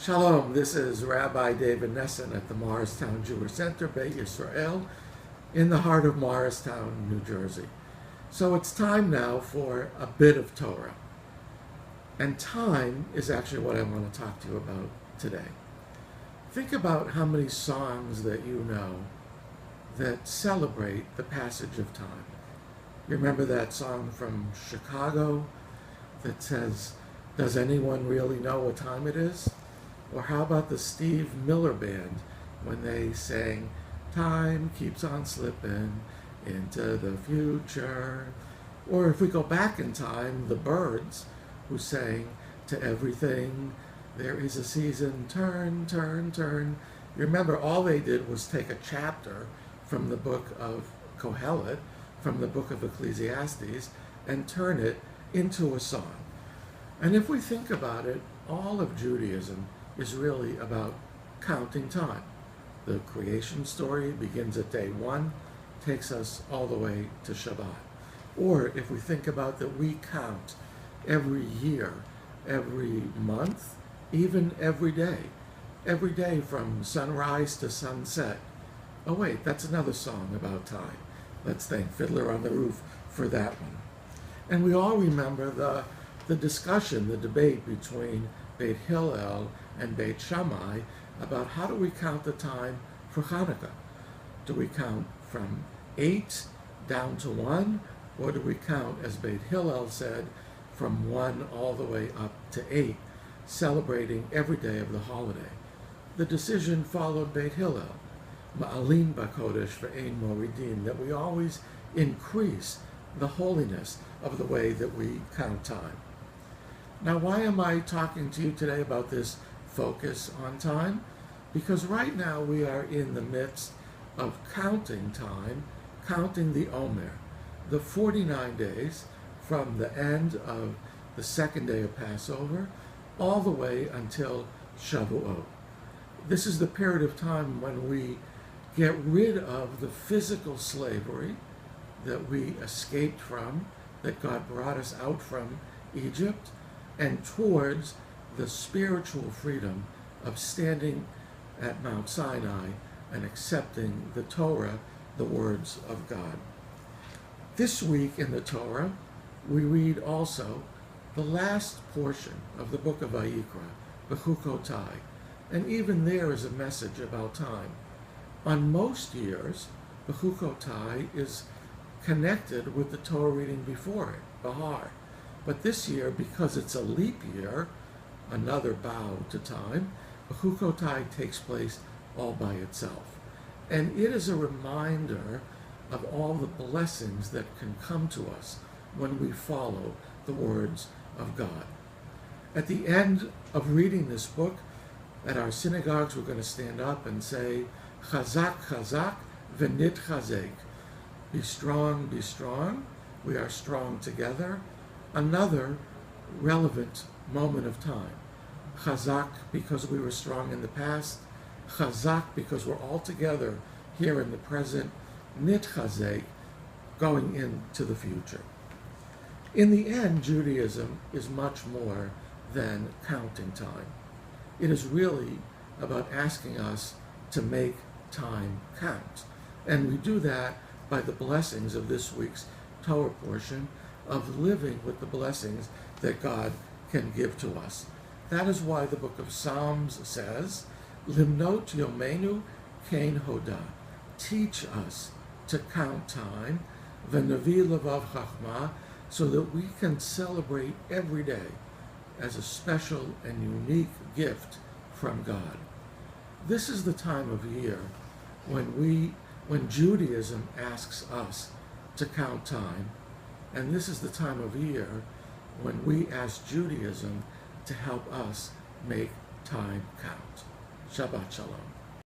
Shalom, this is Rabbi David Nesson at the Morristown Jewish Center, Beit Yisrael, in the heart of Morristown, New Jersey. So it's time now for a bit of Torah. And time is actually what I want to talk to you about today. Think about how many songs that you know that celebrate the passage of time. You remember that song from Chicago that says, "Does anyone really know what time it is?" Or how about the Steve Miller Band when they sang, "Time keeps on slipping into the future"? Or if we go back in time, the Birds, who sang, "To everything there is a season, turn, turn, turn." You remember all they did was take a chapter from the book of Kohelet, from the book of Ecclesiastes, and turn it into a song. And if we think about it, all of Judaism is really about counting time. The creation story begins at day one, takes us all the way to Shabbat. Or if we think about that we count every year, every month, even every day from sunrise to sunset. Oh wait, that's another song about time. Let's thank Fiddler on the Roof for that one. And we all remember the discussion, the debate between Beit Hillel and Beit Shammai about how do we count the time for Hanukkah. Do we count from 8 down to 1, or do we count, as Beit Hillel said, from 1 all the way up to 8, celebrating every day of the holiday? The decision followed Beit Hillel, Ma'alin Bakodesh ve'ein moridin, that we always increase the holiness of the way that we count time. Now, why am I talking to you today about this focus on time? Because right now we are in the midst of counting time, counting the Omer, the 49 days from the end of the second day of Passover all the way until Shavuot. This is the period of time when we get rid of the physical slavery that we escaped from, that God brought us out from Egypt, and towards the spiritual freedom of standing at Mount Sinai and accepting the Torah, the words of God. This week in the Torah, we read also the last portion of the book of Vayikra, Bechukotai, and even there is a message about time. On most years, Bechukotai is connected with the Torah reading before it, Bahar. But this year, because it's a leap year, another bow to time, Bechukotai takes place all by itself. And it is a reminder of all the blessings that can come to us when we follow the words of God. At the end of reading this book, at our synagogues, we're going to stand up and say, "Chazak, chazak, v'nit chazek." Be strong, we are strong together. Another relevant moment of time. Chazak, because we were strong in the past. Chazak, because we're all together here in the present. Nit chazek, going into the future. In the end, Judaism is much more than counting time. It is really about asking us to make time count. And we do that by the blessings of this week's Torah portion, of living with the blessings that God can give to us. That is why the book of Psalms says, "Limnot yomenu kein hoda." Teach us to count time, v'navi levav chachma, so that we can celebrate every day as a special and unique gift from God. This is the time of year when Judaism asks us to count time, and this is the time of year when we ask Judaism to help us make time count. Shabbat Shalom.